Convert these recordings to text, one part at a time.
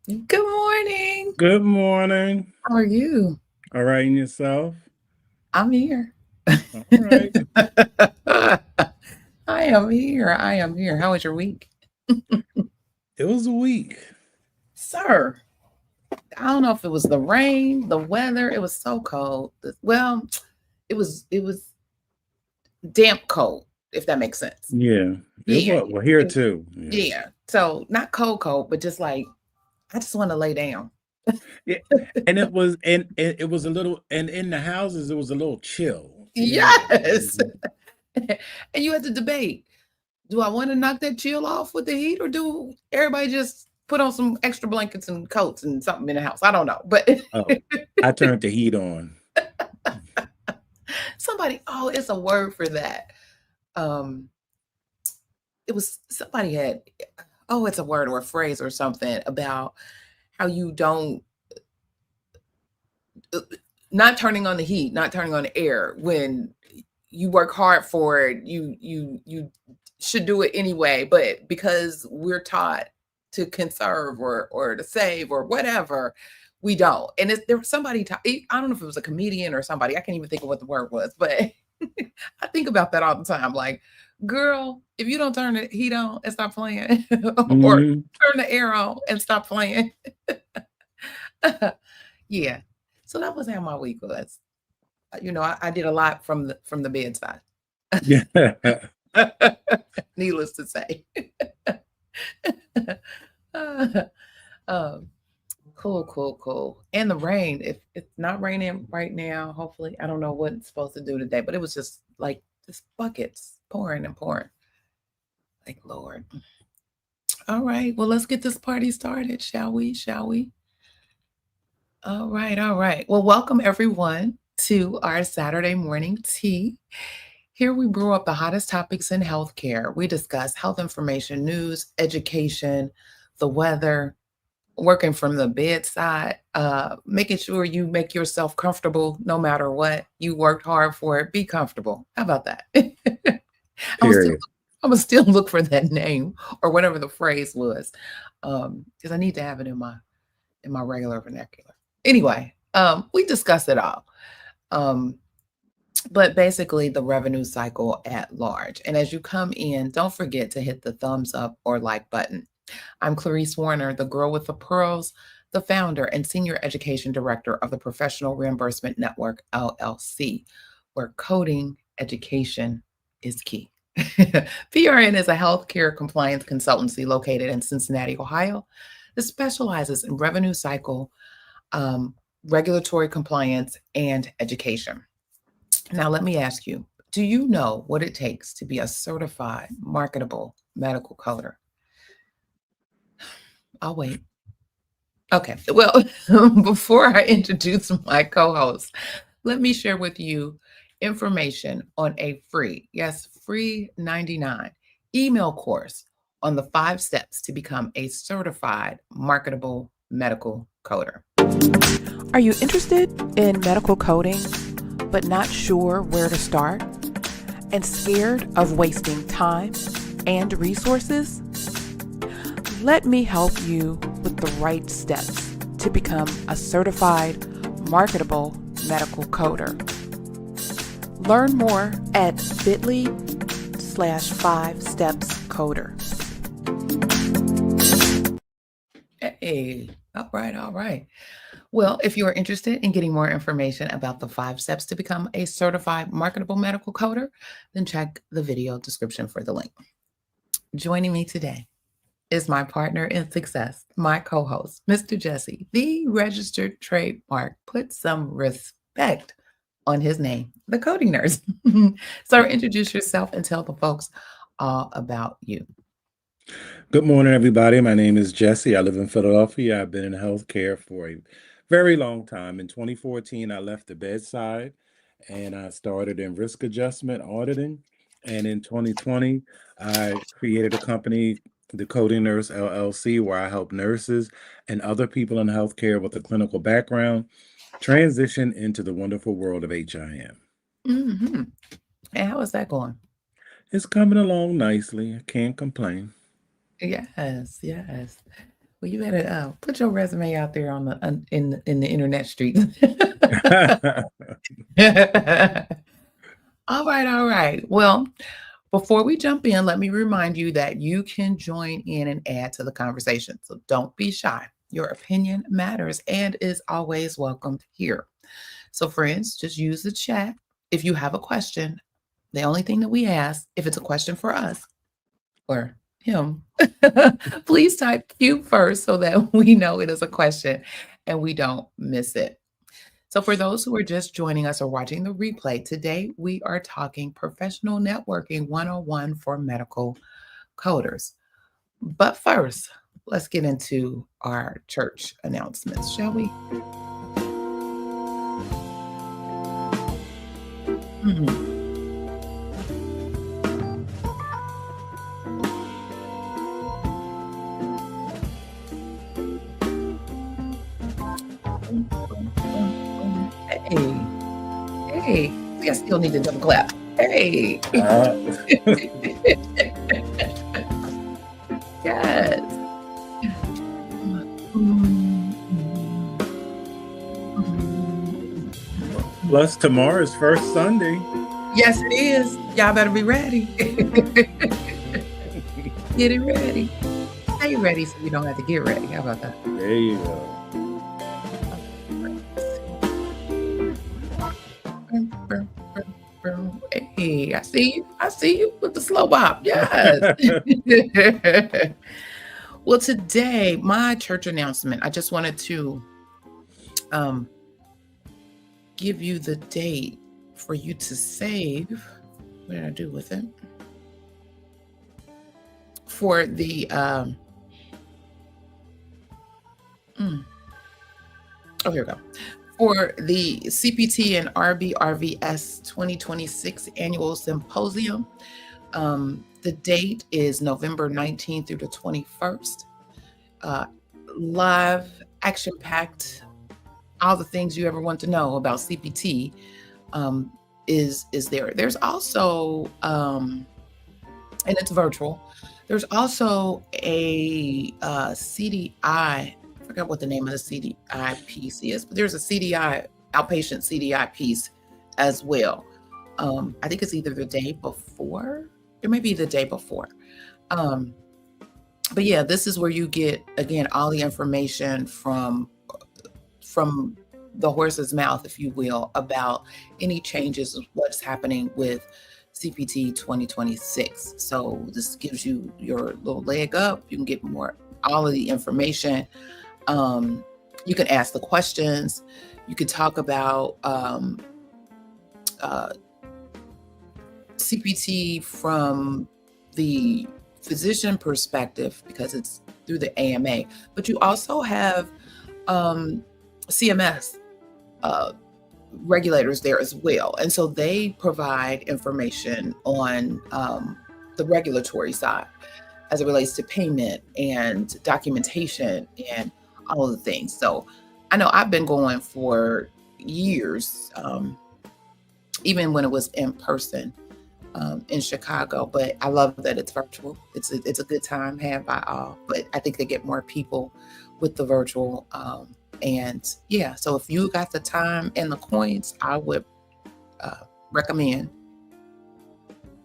Good morning. Good morning. How are you? All right, and yourself? I'm here. All right. I am here. I am here. How was your week? It was a week. Sir, I don't know if it was the rain, the weather. It was so cold. Well, it was damp cold, if that makes sense. Yeah, it Yeah. was. Well, here It- too. Yeah. yeah. So not cold, but just like I just want to lay down. Yeah, and it was a little, and in the houses it was a little chill. Yeah. Yes. And you had to debate. Do I want to knock that chill off with the heat, or do everybody just put on some extra blankets and coats and something in the house? I don't know, but Oh, I turned the heat on. somebody, oh, it's a word for that. Um, it was somebody had, oh, it's a word or a phrase or something about how you don't uh, not turning on the heat, not turning on the air when you work hard for it. You should do it anyway, but because we're taught to conserve or to save or whatever, we don't. And there was somebody, I don't know if it was a comedian or somebody, I can't even think of what the word was, but I think about that all the time. Like, girl, if you don't turn the heat on and stop playing, or Hmm. turn the air on and stop playing. Yeah. So that was how my week was. I did a lot from the bedside. Yeah. Needless to say. um, cool, cool, cool. And the rain, if it's not raining right now, hopefully, I don't know what it's supposed to do today, but it was just like just buckets pouring and pouring. Like, Lord. All right. Well, let's get this party started, shall we? Shall we? All right. All right. Well, welcome everyone to our Saturday morning tea. Here we brew up the hottest topics in healthcare. We discuss health information, news, education, the weather, working from the bedside, making sure you make yourself comfortable no matter what. You worked hard for it. Be comfortable. How about that? I'm still Period. I'm gonna still look for that name or whatever the phrase was, because I need to have it in my regular vernacular. Anyway, we discuss it all. Um, but basically the revenue cycle at large. And as you come in, don't forget to hit the thumbs up or like button. I'm Clarice Warner, the girl with the pearls, the founder and senior education director of the Professional Reimbursement Network, LLC, where coding education is key. PRN is a healthcare compliance consultancy located in Cincinnati, Ohio, that specializes in revenue cycle, um, regulatory compliance, and education. Now, let me ask you, do you know what it takes to be a certified marketable medical coder? I'll wait. Okay. Well, before I introduce my co host, let me share with you information on a free, yes, free 99 email course on the 5 steps to become a certified marketable medical coder. Are you interested in medical coding but not sure where to start and scared of wasting time and resources? Let me help you with the right steps to become a certified marketable medical coder. Learn more at bit.ly/5stepscoder. Hey, all right, all right. Well, if you are interested in getting more information about the 5 steps to become a certified marketable medical coder, then check the video description for the link. Joining me today is my partner in success, my co host, Mr. Jesse, the registered trademark. Put some respect on his name, the coding nurse. So, introduce yourself and tell the folks all about you. Good morning, everybody. My name is Jesse. I live in Philadelphia. I've been in healthcare for a very long time. In 2014, I left the bedside and I started in risk adjustment auditing. And in 2020, I created a company, the Coding Nurse LLC, where I help nurses and other people in healthcare with a clinical background transition into the wonderful world of HIM. Hmm. And how is that going? It's coming along nicely. I can't complain. Yes, yes. Well, you better put your resume out there on the in the internet street. All right. Well, before we jump in, let me remind you that you can join in and add to the conversation. So don't be shy. Your opinion matters and is always welcomed here. So, friends, just use the chat. If you have a question, the only thing that we ask, if it's a question for us or him, please type Q first so that we know it is a question and we don't miss it. So, for those who are just joining us or watching the replay, today we are talking professional networking 101 for medical coders. But first, let's get into our church announcements, shall we? Mhm. Hey, we still need to double clap. Hey. Yes. Plus, tomorrow's first Sunday. Yes, it is. Y'all better be ready. Get it ready. Stay ready so you don't have to get ready. How about that? There you go. Hey, I see you. I see you with the slow bop. Yes. Well, today, my church announcement, I just wanted to give you the date for you to save. What did I do with it? For the oh, here we go. For the CPT and RBRVS 2026 annual symposium. The date is November 19th through the 21st. Live, action-packed, all the things you ever want to know about CPT is there. There's also, and it's virtual, there's also a CDI, I forgot what the name of the CDI piece is, but there's a CDI, outpatient CDI piece as well. I think it's either the day before, it may be the day before. But yeah, this is where you get, again, all the information from the horse's mouth, if you will, about any changes of what's happening with CPT 2026. So this gives you your little leg up. You can get all of the information. You can ask the questions. You could talk about CPT from the physician perspective, because it's through the AMA, but you also have CMS regulators there as well. And so they provide information on the regulatory side as it relates to payment and documentation and all of the things. So I know I've been going for years, even when it was in person in Chicago, but I love that it's virtual. It's a good time had by all, but I think they get more people with the virtual. And yeah, so if you got the time and the coins, I would recommend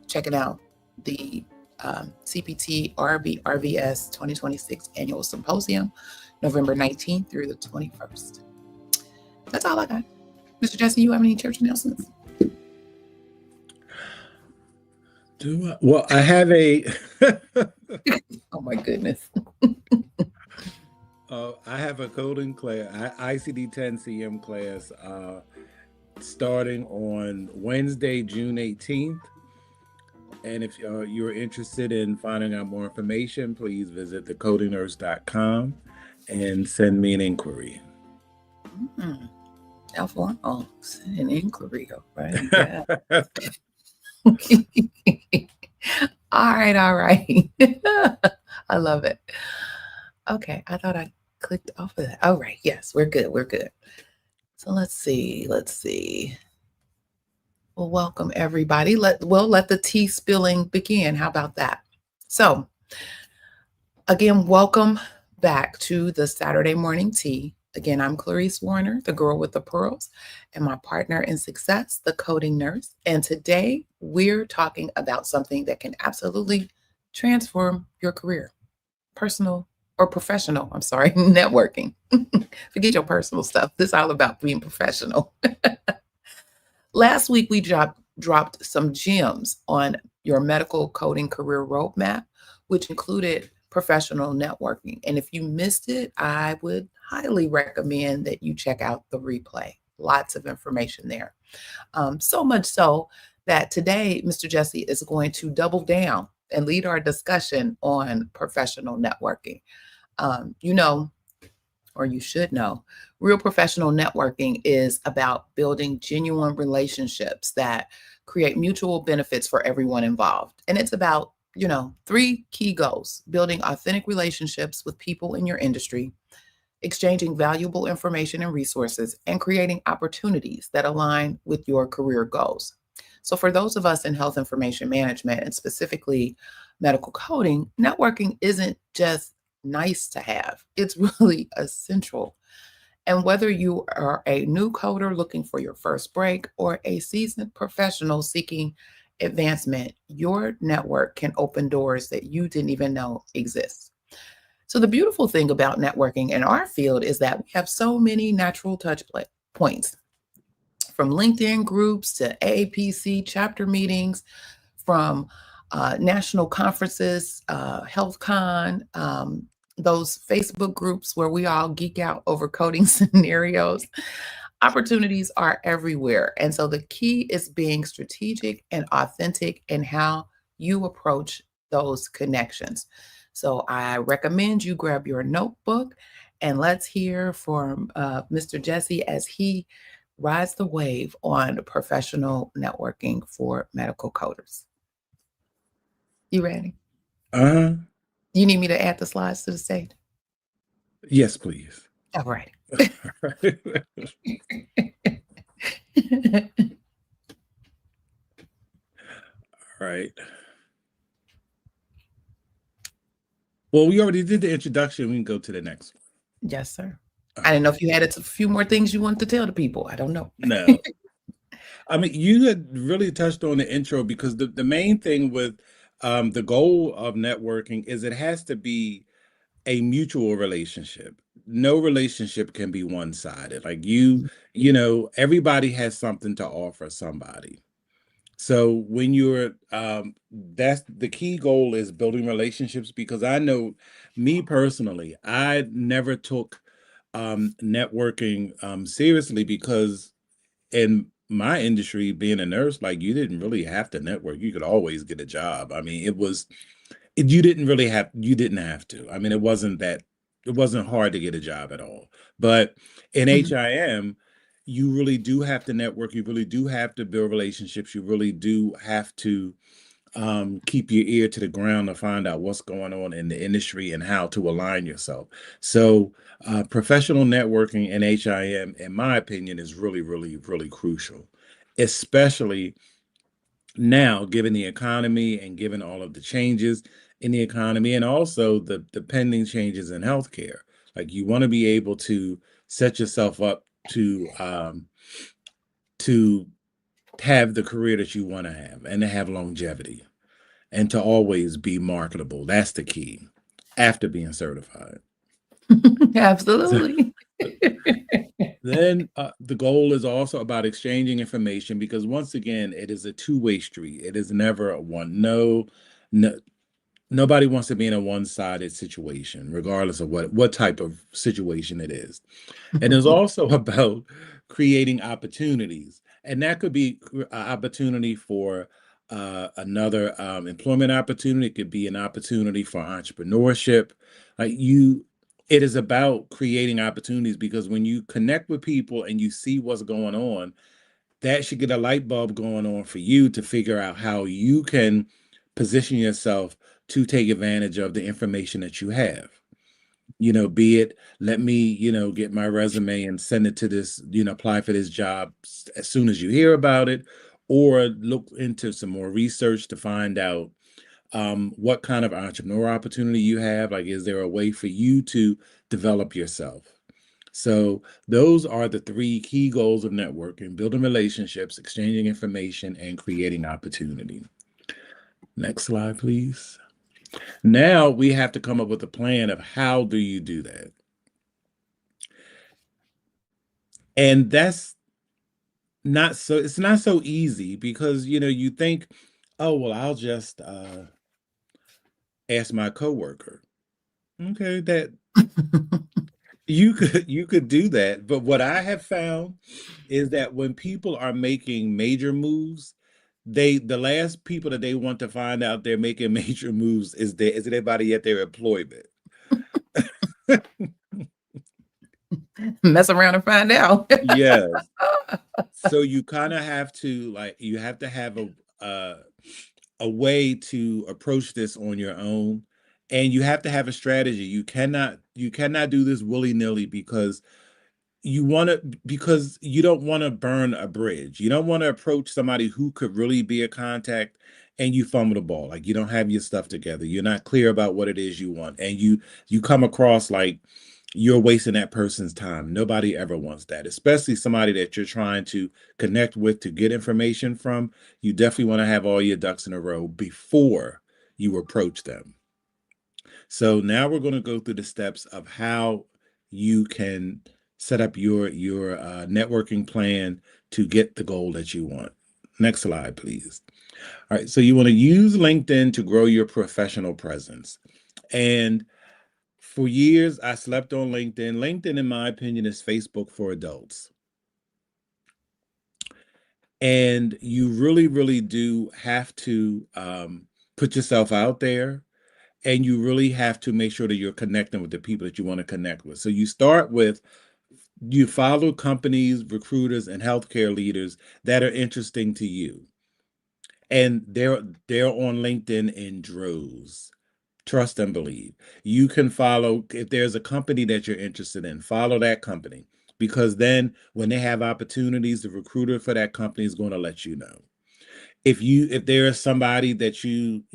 checking out the CPT RVS 2026 annual symposium, November 19th through the 21st. That's all I got. Mr. Jesse, you have any church announcements? Well, I have a Oh my goodness. I have a coding class, ICD-10 CM class, starting on Wednesday, June 18th. And if you're interested in finding out more information, please visit thecodingnurse.com and send me an inquiry. How formal. Send an inquiry, right? Yeah. All right. I love it. Okay, I thought I clicked off of that. All right, yes, we're good. So let's see. Well, welcome everybody. Let the tea spilling begin. How about that? So again, welcome back to the Saturday Morning Tea. Again, I'm Clarice Warner, the girl with the pearls, and my partner in success, the coding nurse. And today we're talking about something that can absolutely transform your career, personal or professional. I'm sorry, networking. Forget your personal stuff. This is all about being professional. Last week, we dropped some gems on your medical coding career roadmap, which included professional networking. And if you missed it, I would highly recommend that you check out the replay. Lots of information there. So much so that today, Mr. Jesse is going to double down and lead our discussion on professional networking. You know, or you should know, real professional networking is about building genuine relationships that create mutual benefits for everyone involved. And it's about, three key goals: building authentic relationships with people in your industry, exchanging valuable information and resources, and creating opportunities that align with your career goals. So for those of us in health information management, and specifically medical coding, networking isn't just nice to have. It's really essential. And whether you are a new coder looking for your first break or a seasoned professional seeking advancement, your network can open doors that you didn't even know exist. So the beautiful thing about networking in our field is that we have so many natural touch points, from LinkedIn groups to AAPC chapter meetings, from national conferences, HealthCon, those Facebook groups where we all geek out over coding scenarios. Opportunities are everywhere. And so the key is being strategic and authentic in how you approach those connections. So I recommend you grab your notebook and let's hear from Mr. Jesse as he rides the wave on professional networking for medical coders. You ready? Uh-huh. You need me to add the slides to the stage? Yes, please. All right. All right. Well, we already did the introduction. We can go to the next one. Yes, sir. I didn't know if you had a few more things you wanted to tell the people. I don't know. No. I mean, you had really touched on the intro, because the main thing with the goal of networking is it has to be a mutual relationship. No relationship can be one-sided. Like everybody has something to offer somebody. So when you're, that's the key goal, is building relationships, because I know me personally, I never took networking seriously, because in my industry, being a nurse, like, you didn't really have to network. You could always get a job. I mean, you didn't have to. I mean, it wasn't hard to get a job at all. But in HIM, you really do have to network. You really do have to build relationships. You really do have to keep your ear to the ground to find out what's going on in the industry and how to align yourself. So professional networking in HIM, in my opinion, is really, really, really crucial, especially now, given the economy and given all of the changes in the economy, and also the pending changes in healthcare. Like, you want to be able to set yourself up to have the career that you want to have, and to have longevity, and to always be marketable. That's the key, after being certified. Absolutely. Then the goal is also about exchanging information, because once again, it is a two-way street. It is never a one. No, nobody wants to be in a one-sided situation, regardless of what type of situation it is. And it's also about creating opportunities. And that could be an opportunity for another employment opportunity. It could be an opportunity for entrepreneurship. It is about creating opportunities, because when you connect with people and you see what's going on, that should get a light bulb going on for you to figure out how you can position yourself to take advantage of the information that you have. Be it, let me, get my resume and send it to this, apply for this job as soon as you hear about it, or look into some more research to find out what kind of entrepreneur opportunity you have. Like, is there a way for you to develop yourself? So those are the 3 key goals of networking: building relationships, exchanging information, and creating opportunity. Next slide, please. Now we have to come up with a plan of how do you do that? And that's it's not so easy, because you think, oh, well, I'll just ask my coworker. Okay, that you could do that, but what I have found is that when people are making major moves, the last people that they want to find out they're making major moves is anybody at their employment. Mess around and find out. Yes. So you kind of have to have a way to approach this on your own, and you have to have a strategy. You cannot do this willy-nilly, because you don't want to burn a bridge. You don't want to approach somebody who could really be a contact and you fumble the ball. Like, you don't have your stuff together. You're not clear about what it is you want, and you come across like you're wasting that person's time. Nobody ever wants that, especially somebody that you're trying to connect with, to get information from. You definitely want to have all your ducks in a row before you approach them. So now we're going to go through the steps of how you can set up your networking plan to get the goal that you want. Next slide, please. All right, so you want to use LinkedIn to grow your professional presence. And for years, I slept on LinkedIn. LinkedIn, in my opinion, is Facebook for adults. And you really, really do have to put yourself out there, and you really have to make sure that you're connecting with the people that you want to connect with. So you start with, you follow companies, recruiters, and healthcare leaders that are interesting to you. And they're on LinkedIn in droves. Trust and believe. You can follow, if there's a company that you're interested in, follow that company, because then when they have opportunities, the recruiter for that company is going to let you know. If there is somebody that you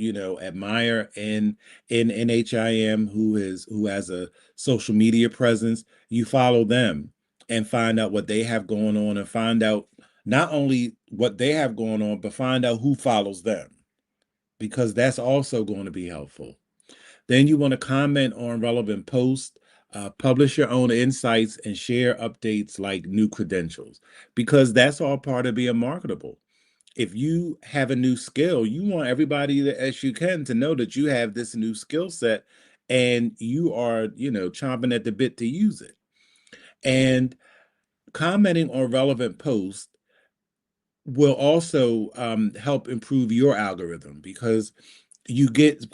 admire in NHIM who has a social media presence, you follow them and find out what they have going on, and find out not only what they have going on, but find out who follows them, because that's also going to be helpful. Then you want to comment on relevant posts, publish your own insights, and share updates like new credentials, because that's all part of being marketable. If you have a new skill, you want everybody as you can to know that you have this new skill set, and you are, chomping at the bit to use it. And commenting on relevant posts will also help improve your algorithm, because you get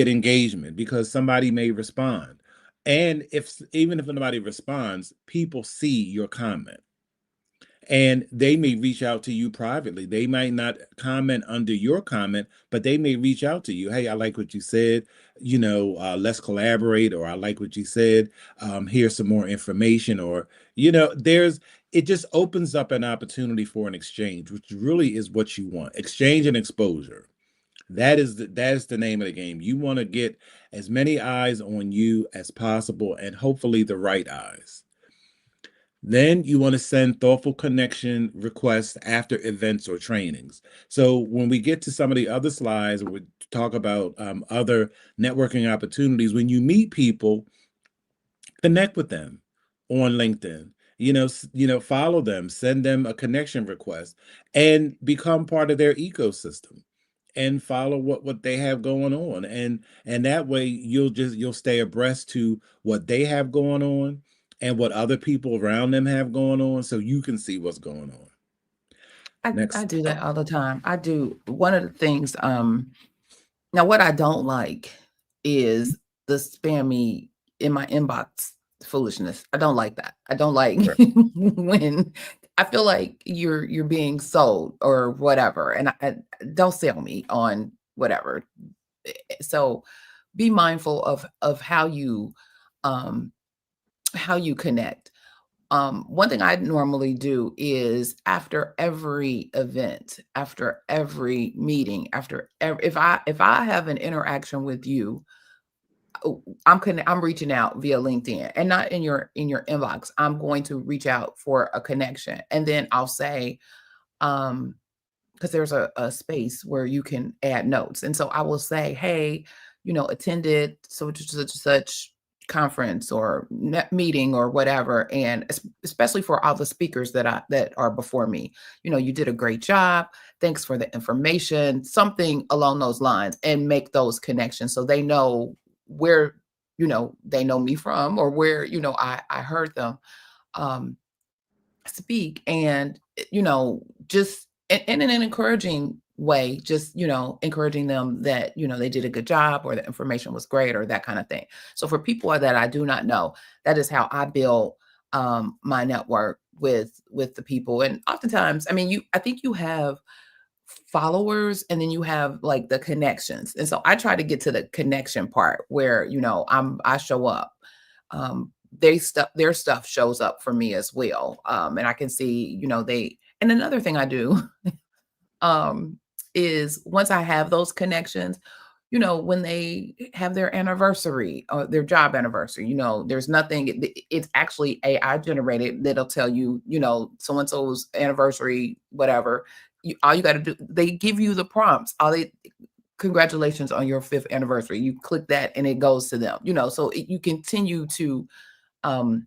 engagement, because somebody may respond. And even if nobody responds, people see your comment, and they may reach out to you privately. They might not comment under your comment, but they may reach out to you. Hey, I like what you said. Let's collaborate. Or I like what you said. Here's some more information. Or, it just opens up an opportunity for an exchange, which really is what you want. Exchange and exposure. That is the name of the game. You want to get as many eyes on you as possible, and hopefully the right eyes. Then you want to send thoughtful connection requests after events or trainings. So when we get to some of the other slides, we talk about other networking opportunities. When you meet people, connect with them on LinkedIn. Follow them, send them a connection request, and become part of their ecosystem, and follow what they have going on. And that way you'll stay abreast to what they have going on and what other people around them have going on, so you can see what's going on. I do that all the time. I do. One of the things, now what I don't like is the spammy in my inbox foolishness. I don't like that. I don't like when I feel like you're being sold or whatever, and I don't sell me on whatever. So be mindful of how you connect. One thing I normally do is after every event, after every meeting, if I have an interaction with you, I'm reaching out via LinkedIn and not in your inbox. I'm going to reach out for a connection, and then I'll say, because there's a space where you can add notes, and so I will say, hey, attended such and such conference or meeting or whatever, and especially for all the speakers that are before me, you did a great job. Thanks for the information, something along those lines, and make those connections so they know where they know me from, or where I heard them um speak, and just in an encouraging way, just encouraging them that they did a good job, or the information was great, or that kind of thing. So for people that I do not know, that is how I build my network with the people. And oftentimes, I mean, I think you have followers, and then you have like the connections, and so I try to get to the connection part where I show up. Their stuff shows up for me as well, and I can see they. And another thing I do um is, once I have those connections, when they have their anniversary or their job anniversary, there's nothing, it's actually AI generated, that'll tell you, so and so's anniversary, whatever. All you got to do, they give you the prompts. Congratulations on your 5th anniversary. You click that and it goes to them, so you continue to um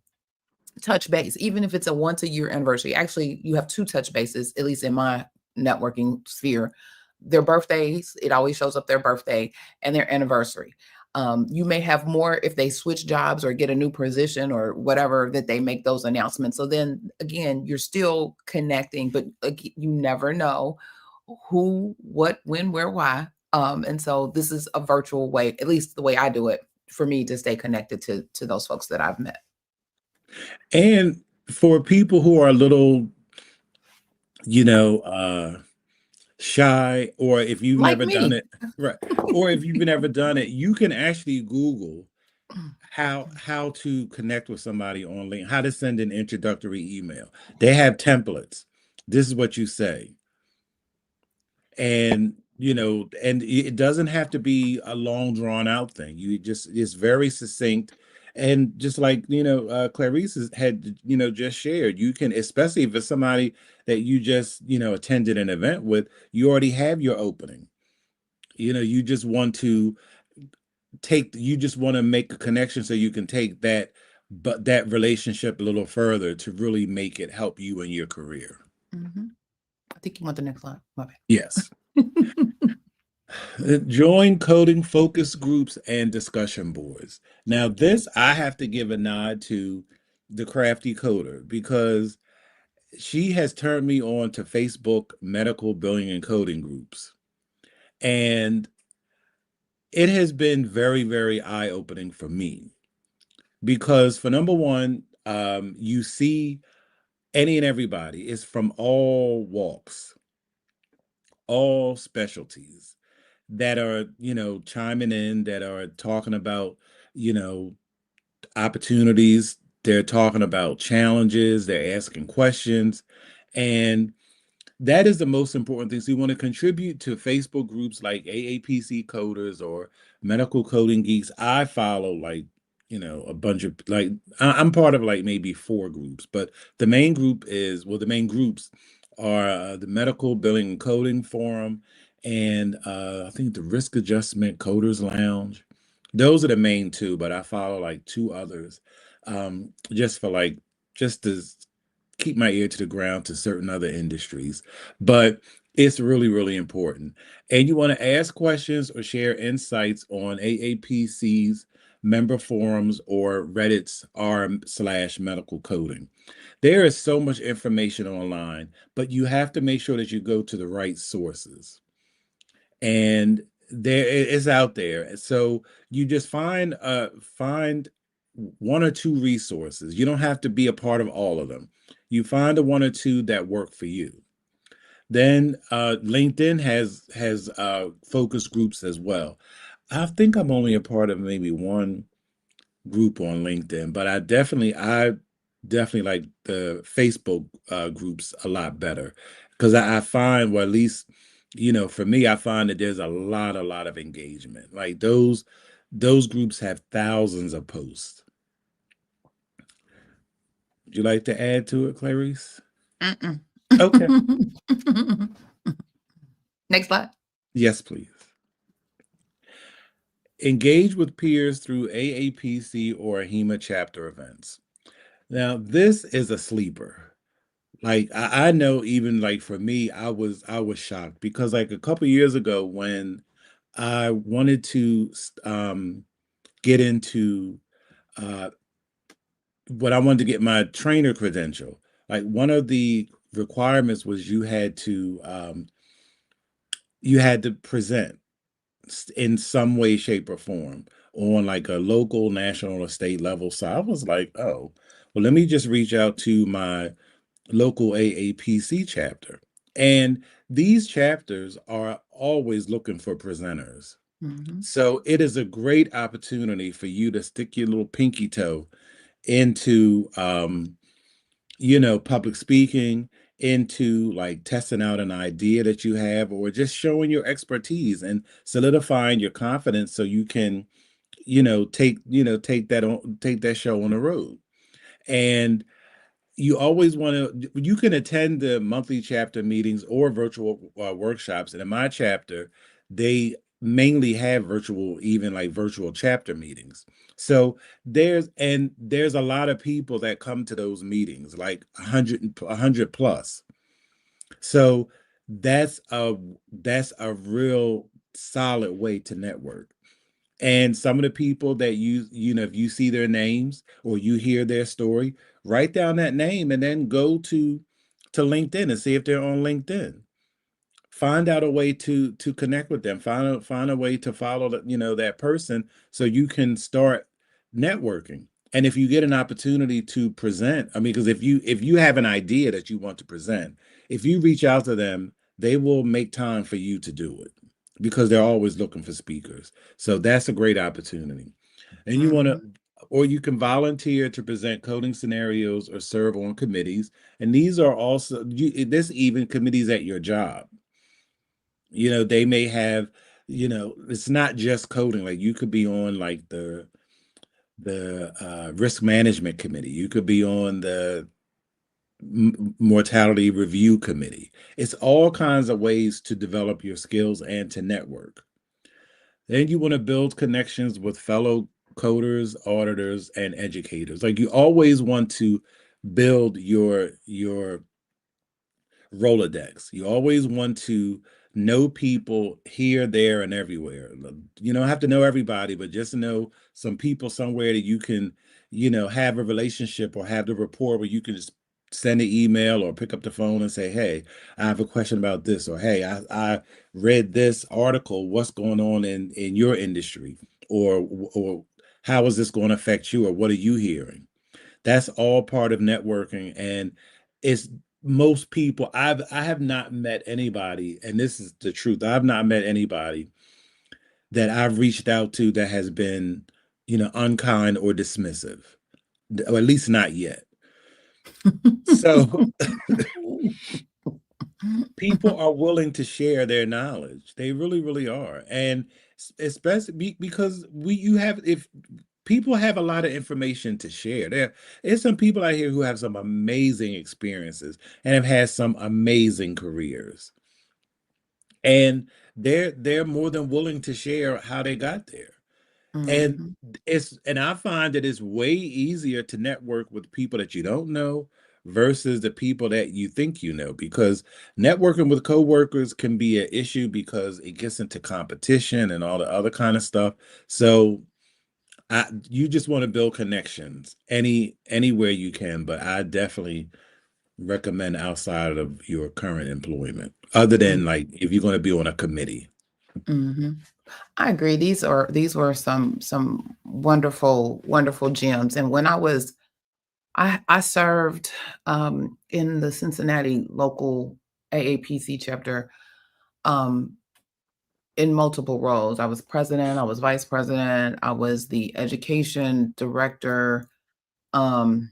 touch base, even if it's a once a year anniversary. Actually, you have 2 touch bases, at least in my networking sphere. Their birthdays, it always shows up, their birthday and their anniversary. You may have more if they switch jobs or get a new position or whatever, that they make those announcements. So then again, you're still connecting, but you never know who, what, when, where, why. And so this is a virtual way, at least the way I do it, for me to stay connected to those folks that I've met. And for people who are a little, shy, or if you've Like never done me. it, right, or if you've never done it, you can actually Google how to connect with somebody on LinkedIn, how to send an introductory email. They have templates. This is what you say. And and it doesn't have to be a long drawn out thing. It's very succinct. And just like Clarice had just shared, you can, especially if it's somebody that you just attended an event with, you already have your opening. You just want to make a connection so you can take that relationship a little further to really make it help you in your career. Mm-hmm. I think you want the next line. My bad. Yes. Join coding focus groups and discussion boards. Now, this I have to give a nod to the Crafty Coder, because she has turned me on to Facebook medical billing and coding groups. And it has been very, very eye-opening for me, because for number one, you see any and everybody. It's from all walks, all specialties, that are, chiming in, that are talking about, opportunities. They're talking about challenges. They're asking questions. And that is the most important thing. So you want to contribute to Facebook groups like AAPC Coders or Medical Coding Geeks. I follow a bunch of, I'm part of maybe 4 groups, but the main groups are the Medical Billing and Coding Forum, and I think the Risk Adjustment Coders Lounge. Those are the main 2, but I follow 2 others, just to keep my ear to the ground to certain other industries. But it's really, really important. And you want to ask questions or share insights on AAPC's member forums or Reddit's r/medical coding. There is so much information online, but you have to make sure that you go to the right sources. And there it is out there. So you just find 1 or 2 resources. You don't have to be a part of all of them. You find the 1 or 2 that work for you. Then LinkedIn has focus groups as well. I think I'm only a part of maybe 1 group on LinkedIn, but I definitely like the Facebook groups a lot better, because I find, well, at least, for me, I find that there's a lot of engagement. Like those groups have thousands of posts. Would you like to add to it, Clarice? Mm-mm. Okay. Next slide. Yes, please. Engage with peers through AAPC or HEMA chapter events. Now, this is a sleeper. Like I know, even like for me, I was shocked because like a couple years ago when I wanted to get into uh, what I wanted to get my trainer credential. Like one of the requirements was you had to present in some way, shape, or form on like a local, national, or state level. So I was like, oh, well, let me just reach out to my local AAPC chapter. And these chapters are always looking for presenters. Mhm. So it is a great opportunity for you to stick your little pinky toe into public speaking, into like testing out an idea that you have, or just showing your expertise and solidifying your confidence so you can, take that show on the road. And you always want to, you can attend the monthly chapter meetings or virtual workshops. And in my chapter, they mainly have virtual, even like virtual chapter meetings. So there's a lot of people that come to those meetings, like 100 plus. So that's a real solid way to network. And some of the people that if you see their names or you hear their story, write down that name and then go to LinkedIn and see if they're on LinkedIn. Find out a way to connect with them. Find a way to follow that person so you can start networking. And if you get an opportunity to present, I mean, because if you have an idea that you want to present, if you reach out to them, they will make time for you to do it because they're always looking for speakers. So that's a great opportunity. And you want to, Mhm. or you can volunteer to present coding scenarios or serve on committees. And these are also, there's even committees at your job. They may have, it's not just coding. Like you could be on like the risk management committee. You could be on the mortality review committee. It's all kinds of ways to develop your skills and to network. Then you want to build connections with fellow coders, auditors, and educators. Like you always want to build your Rolodex. You always want to know people here, there, and everywhere. You don't have to know everybody, but just know some people somewhere that you can, have a relationship or have the rapport where you can just send an email or pick up the phone and say, hey, I have a question about this, or hey, I read this article. What's going on in your industry? Or how is this going to affect you? Or what are you hearing? That's all part of networking. And it's most people, I have not met anybody, and this is the truth. I've not met anybody that I've reached out to that has been, unkind or dismissive, or at least not yet. So people are willing to share their knowledge. They really, really are. And especially because if people have a lot of information to share. There's some people out here who have some amazing experiences and have had some amazing careers. And they're more than willing to share how they got there. And Mhm. I find that it's way easier to network with people that you don't know versus the people that you think you know, because networking with coworkers can be an issue because it gets into competition and all the other kind of stuff. So you just want to build connections anywhere you can, but I definitely recommend outside of your current employment, other than like if you're going to be on a committee. Mhm. I agree. These were some wonderful gems. And when I served in the Cincinnati local AAPC chapter um, in multiple roles. I was president, I was vice president, I was the education director. Um,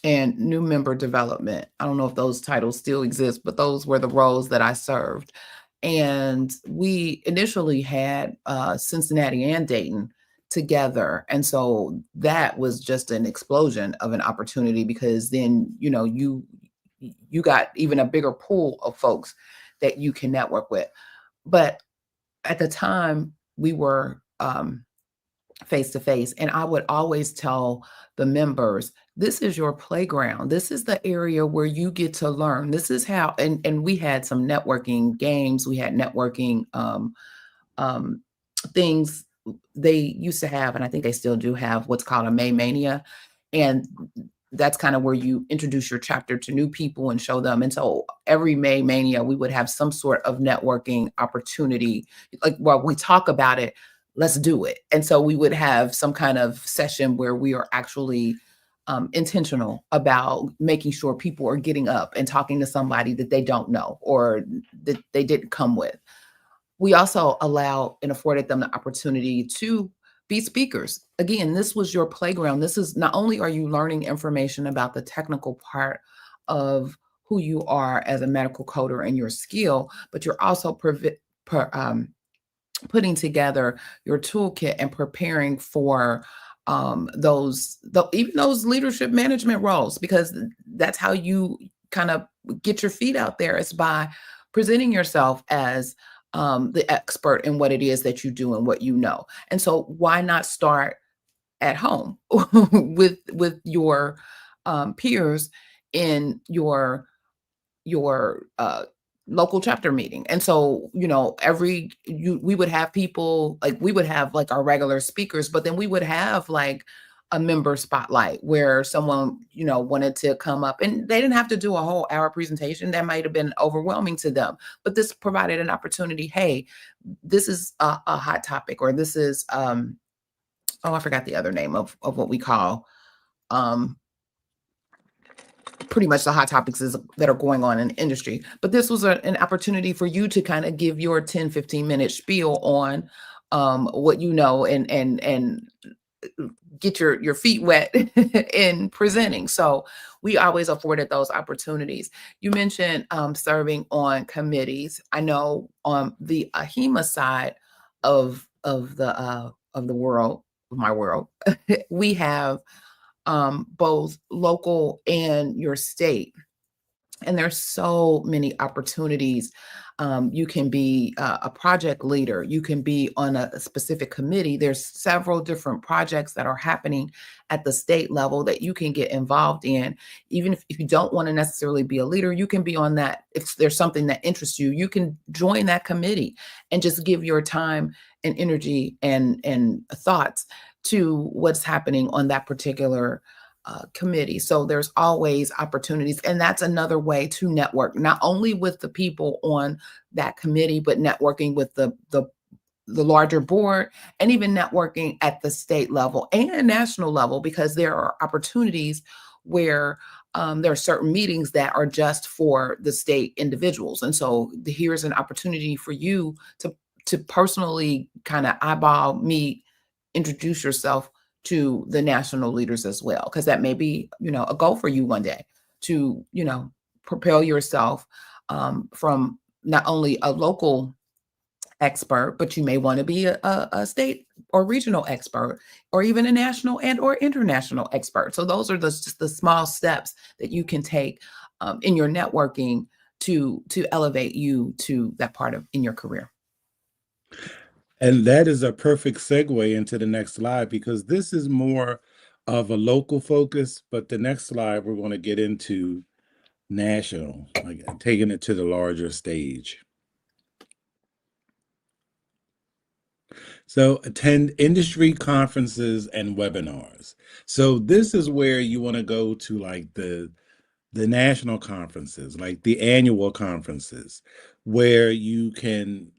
and new member development. I don't know if those titles still exist, but those were the roles that I served. And we initially had Cincinnati and Dayton together. And so that was just an explosion of an opportunity, because then, you got even a bigger pool of folks that you can network with. But at the time, we were face to face, and I would always tell the members, this is your playground. This is the area where you get to learn. This is how, and we had some networking games. We had networking um, things they used to have, and I think they still do have, what's called a May Mania. And that's kind of where you introduce your chapter to new people and show them. And so every May Mania, we would have some sort of networking opportunity. Like, while we talk about it, let's do it. And so we would have some kind of session where we are actually intentional about making sure people are getting up and talking to somebody that they don't know or that they didn't come with. We also allowed and afforded them the opportunity to be speakers. Again, this was your playground. This is, not only are you learning information about the technical part of who you are as a medical coder and your skill, but you're also putting together your toolkit and preparing for even those leadership management roles, because that's how you kind of get your feet out there, is by presenting yourself as the expert in what it is that you do and what you know. And so why not start at home with your peers in your local chapter meeting? And so, we would have people, like, we would have like our regular speakers, but then we would have like a member spotlight where someone, wanted to come up, and they didn't have to do a whole hour presentation. That might have been overwhelming to them, but this provided an opportunity. Hey, this is a hot topic, or this is, I forgot the other name of what we call, pretty much the hot topics that are going on in the industry. But this was an opportunity for you to kind of give your 10-15 minute spiel on what you know, and get your feet wet in presenting. So we always afforded those opportunities. You mentioned serving on committees. I know on the AHEMA side of the world, my world, we have both local and your state. And there's so many opportunities. You can be a project leader. You can be on a specific committee. There's several different projects that are happening at the state level that you can get involved in. Even if you don't want to necessarily be a leader, you can be on that. If there's something that interests you, you can join that committee and just give your time and energy and thoughts to what's happening on that particular committee. So there's always opportunities. And that's another way to network, not only with the people on that committee, but networking with the larger board, and even networking at the state level and national level, because there are opportunities where there are certain meetings that are just for the state individuals. And so here's an opportunity for you to personally kind of eyeball, meet, introduce yourself to the national leaders as well, because that may be, a goal for you one day to, propel yourself from not only a local expert, but you may want to be a state or regional expert, or even a national and or international expert. So those are just the small steps that you can take in your networking to elevate you to that part of in your career. And that is a perfect segue into the next slide, because this is more of a local focus, but the next slide we're going to get into national, like taking it to the larger stage. So attend industry conferences and webinars. So this is where you want to go to, like the national conferences, like the annual conferences, where you can,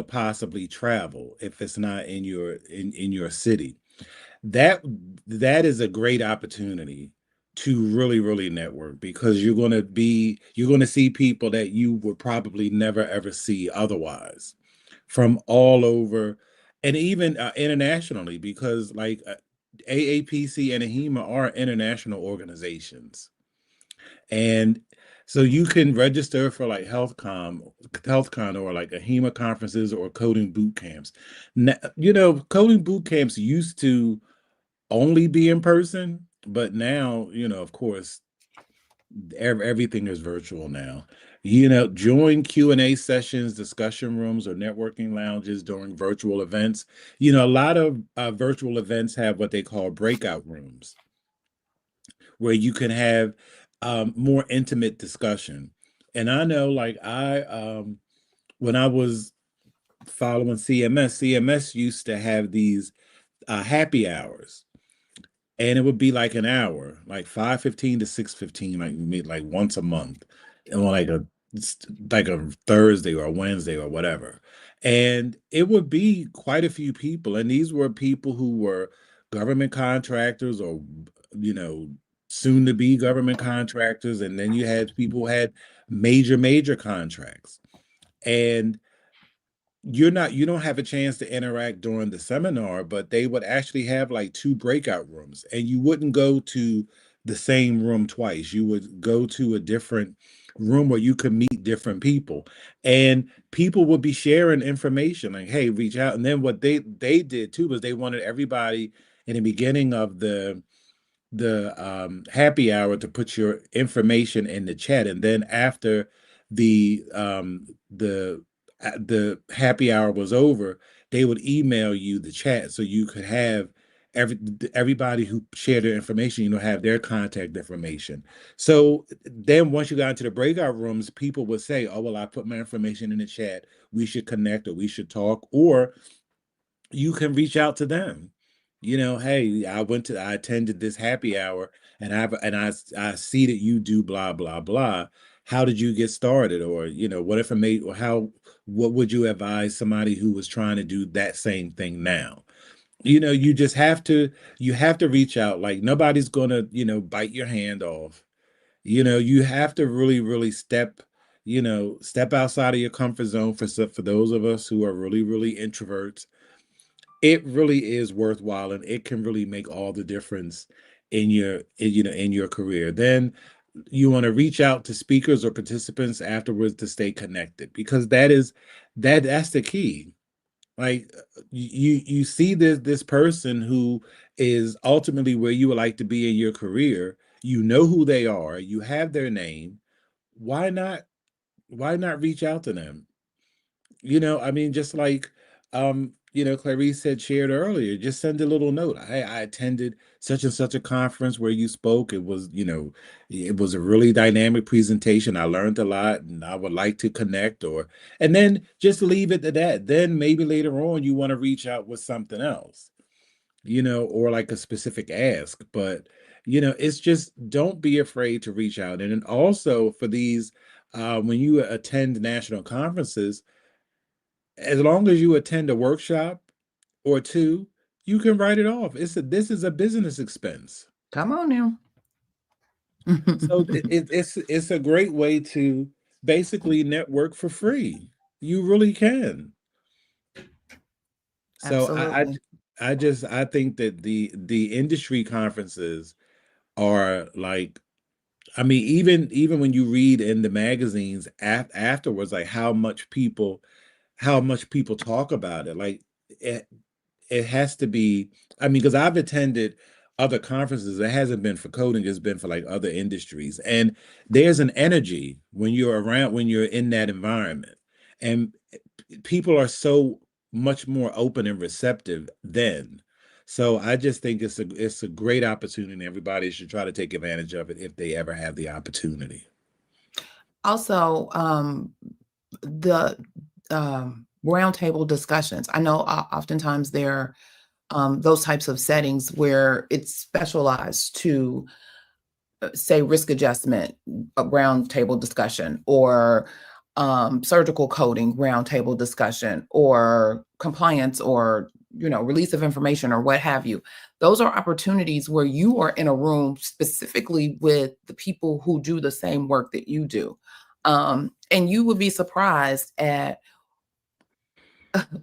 possibly travel if it's not in your city. That is a great opportunity to really network, because you're going to see people that you would probably never ever see otherwise, from all over, and even internationally, because like AAPC and HEMA are international organizations. And so you can register for like HealthCon or like HEMA conferences or coding boot camps. Now, coding boot camps used to only be in person, but now, of course, everything is virtual now. Join Q&A sessions, discussion rooms, or networking lounges during virtual events. A lot of virtual events have what they call breakout rooms, where you can have more intimate discussion. And I know, like when I was following CMS used to have these happy hours, and it would be like an hour, like 5:15 to 6:15, like once a month, and on like a Thursday or a Wednesday or whatever. And it would be quite a few people, and these were people who were government contractors or you know soon to be government contractors, and then you had people who had major contracts. And you don't have a chance to interact during the seminar, but they would actually have like two breakout rooms, and you wouldn't go to the same room twice. You would go to a different room where you could meet different people, and people would be sharing information like, hey, reach out. And then what they did too was they wanted everybody in the beginning of the happy hour to put your information in the chat, and then after the um the happy hour was over, they would email you the chat so you could have everybody who shared their information, have their contact information. So then once you got into the breakout rooms, people would say, oh, well, I put my information in the chat, we should connect, or we should talk, or you can reach out to them. Hey, I attended this happy hour, and I see that you do blah blah blah. How did you get started? Or what information, or what would you advise somebody who was trying to do that same thing now? You have to reach out. Like, nobody's gonna bite your hand off. You have to really really step outside of your comfort zone. For those of us who are really really introverts, it really is worthwhile, and it can really make all the difference in your career. Then you want to reach out to speakers or participants afterwards to stay connected, because that's the key. Like, you see this person who is ultimately where you would like to be in your career. You know who they are, you have their name. Why not reach out to them? I mean, just like Clarice had shared earlier, just send a little note. I attended such and such a conference where you spoke. It was a really dynamic presentation. I learned a lot, and I would like to connect. And then just leave it to that. Then maybe later on you want to reach out with something else, or like a specific ask. But it's just, don't be afraid to reach out. And then also for these, when you attend national conferences, as long as you attend a workshop or two, you can write it off. This is a business expense. Come on now. So it's a great way to basically network for free. You really can. So Absolutely. I think that the industry conferences are like, I mean, even when you read in the magazines afterwards, like how much people talk about it. Like, it, it has to be, I mean, because I've attended other conferences. It hasn't been for coding, it's been for like other industries. And there's an energy when you're in that environment. And people are so much more open and receptive then. So I just think it's a great opportunity, and everybody should try to take advantage of it if they ever have the opportunity. Also, the roundtable discussions. I know oftentimes there are those types of settings where it's specialized to say risk adjustment, a roundtable discussion, or surgical coding roundtable discussion, or compliance, or release of information, or what have you. Those are opportunities where you are in a room specifically with the people who do the same work that you do. And you would be surprised at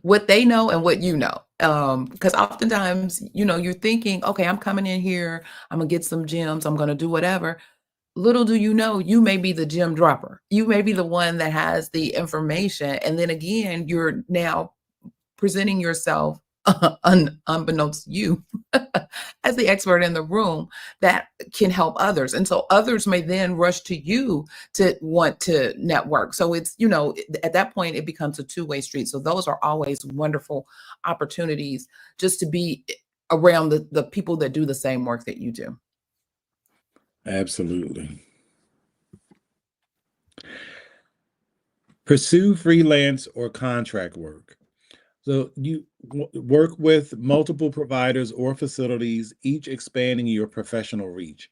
what they know and what you know. Because oftentimes, you're thinking, okay, I'm coming in here, I'm gonna get some gems, I'm gonna do whatever. Little do you know, you may be the gem dropper. You may be the one that has the information. And then again, you're now presenting yourself unbeknownst to you as the expert in the room that can help others. And so others may then rush to you to want to network. So it's, at that point, it becomes a two-way street. So those are always wonderful opportunities just to be around the people that do the same work that you do. Absolutely. Pursue freelance or contract work. So you work with multiple providers or facilities, each expanding your professional reach.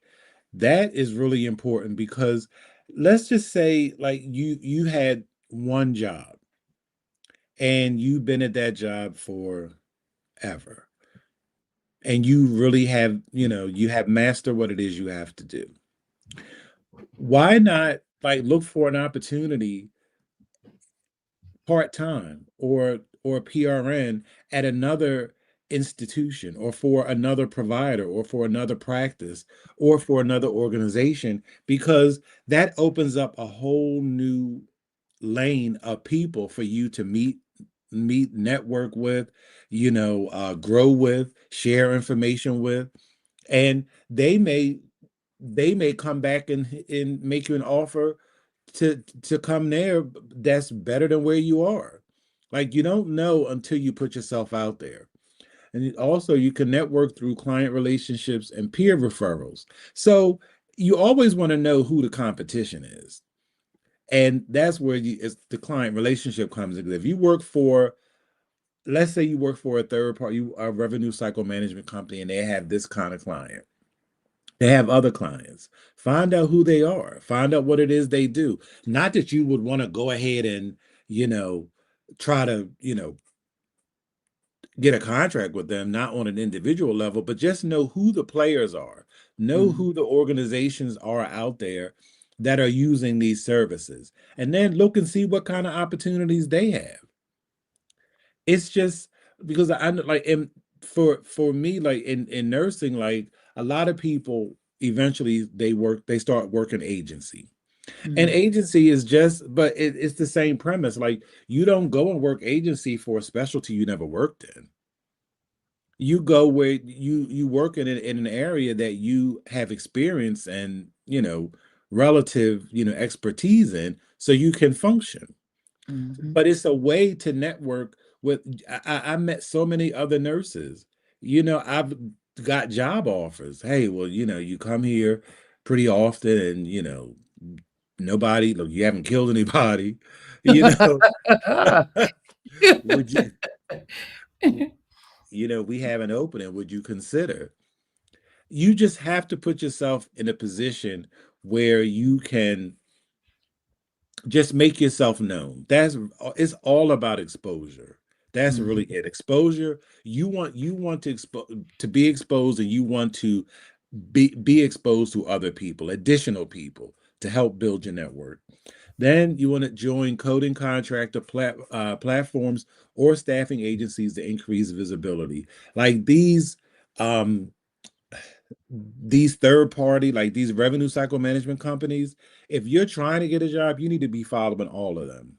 That is really important because let's just say like you had one job and you've been at that job forever. And you really have, you have mastered what it is you have to do. Why not like look for an opportunity part-time or PRN at another institution or for another provider or for another practice or for another organization, because that opens up a whole new lane of people for you to meet, network with, grow with, share information with. And they may come back and make you an offer to come there that's better than where you are. Like you don't know until you put yourself out there. And also you can network through client relationships and peer referrals. So you always want to know who the competition is. And that's where it's the client relationship comes in. If you work for, let's say you work for a third party, a revenue cycle management company, and they have this kind of client. They have other clients. Find out who they are. Find out what it is they do. Not that you would want to go ahead and, try to, get a contract with them, not on an individual level, but just know who the players are. Know who the organizations are out there that are using these services. And then look and see what kind of opportunities they have. It's just because I like for me, like in nursing, like a lot of people eventually they start working agency. And agency is just, but it's the same premise. Like you don't go and work agency for a specialty you never worked in. You go where you work in an area that you have experience and relative expertise in, so you can function. But it's a way to network with. I met so many other nurses. I've got job offers. Hey, well, you come here pretty often, and nobody. Look, you haven't killed anybody. Would you? We have an opening. Would you consider? You just have to put yourself in a position where you can just make yourself known. It's all about exposure. That's really it. Exposure. You want to be exposed, and you want to be exposed to other people, additional people, to help build your network. Then you want to join coding contractor platforms or staffing agencies to increase visibility. Like these third party, like these revenue cycle management companies, if you're trying to get a job, you need to be following all of them.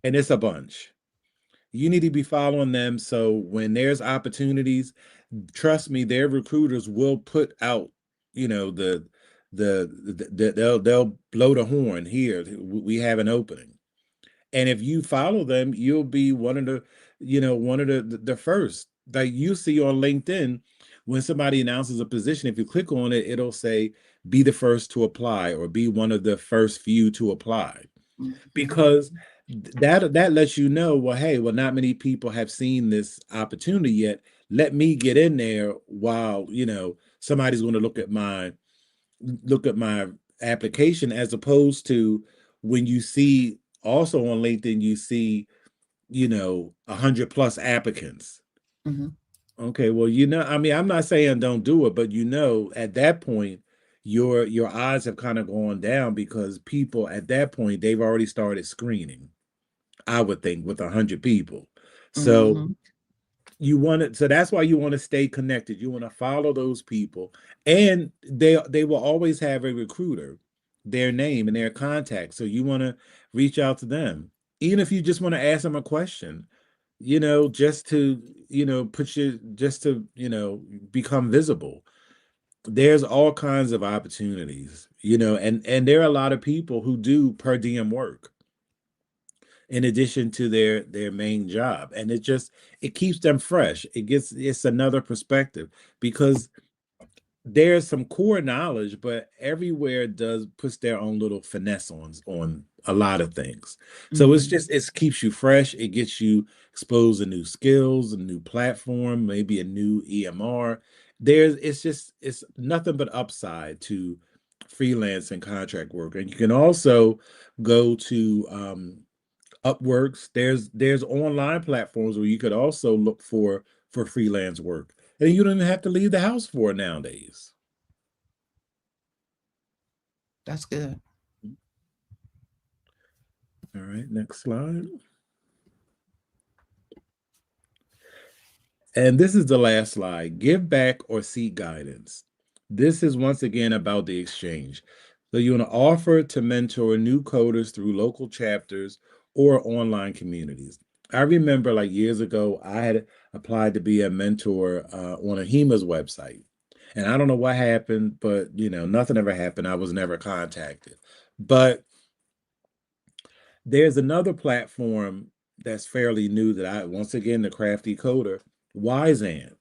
And it's a bunch. You need to be following them. So when there's opportunities, trust me, their recruiters will put out, they'll blow the horn. Here, we have an opening. And if you follow them, you'll be one of the first. Like you see on LinkedIn, when somebody announces a position, if you click on it, it'll say be the first to apply or be one of the first few to apply. Because that lets you know, well, hey, well, not many people have seen this opportunity yet. Let me get in there while somebody's going to look at my application, as opposed to when you see also on LinkedIn, you see 100 plus applicants. Okay, well, I mean, I'm not saying don't do it, but at that point, your odds have kind of gone down, because people at that point, they've already started screening. I would think, with 100 people. So Mm-hmm. so that's why you want to stay connected. You want to follow those people, and they will always have a recruiter, their name and their contact. So you want to reach out to them, even if you just want to ask them a question, just to, just to, become visible. There's all kinds of opportunities, and there are a lot of people who do per diem work in addition to their main job, and it keeps them fresh. It's another perspective, because there's some core knowledge, but everywhere puts their own little finesse on a lot of things. So it keeps you fresh. It gets you exposed to new skills, a new platform, maybe a new EMR. It's nothing but upside to freelance and contract work. And you can also go to Upworks. There's online platforms where you could also look for freelance work, and you don't even have to leave the house for it nowadays. That's good. All right, next slide. And this is the last slide. Give back or seek guidance. This is once again about the exchange. So you want to offer to mentor new coders through local chapters or online communities. I remember, like, years ago, I had applied to be a mentor on a HEMA's website. And I don't know what happened, but nothing ever happened. I was never contacted. But there's another platform that's fairly new that once again, the crafty coder, Wiseant.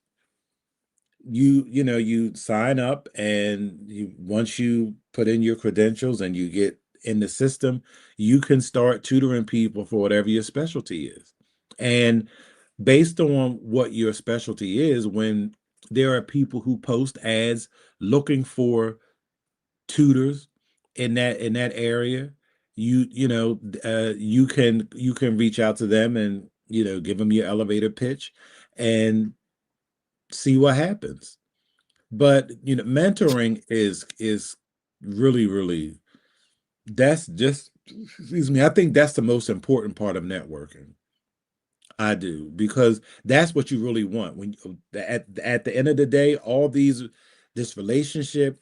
You sign up, and once you put in your credentials and you get in the system, you can start tutoring people for whatever your specialty is. And based on what your specialty is, when there are people who post ads looking for tutors in that area, you can reach out to them and give them your elevator pitch and see what happens. But mentoring is really, really, that's just, excuse me, I think that's the most important part of networking. I do, because that's what you really want when at the end of the day, this relationship,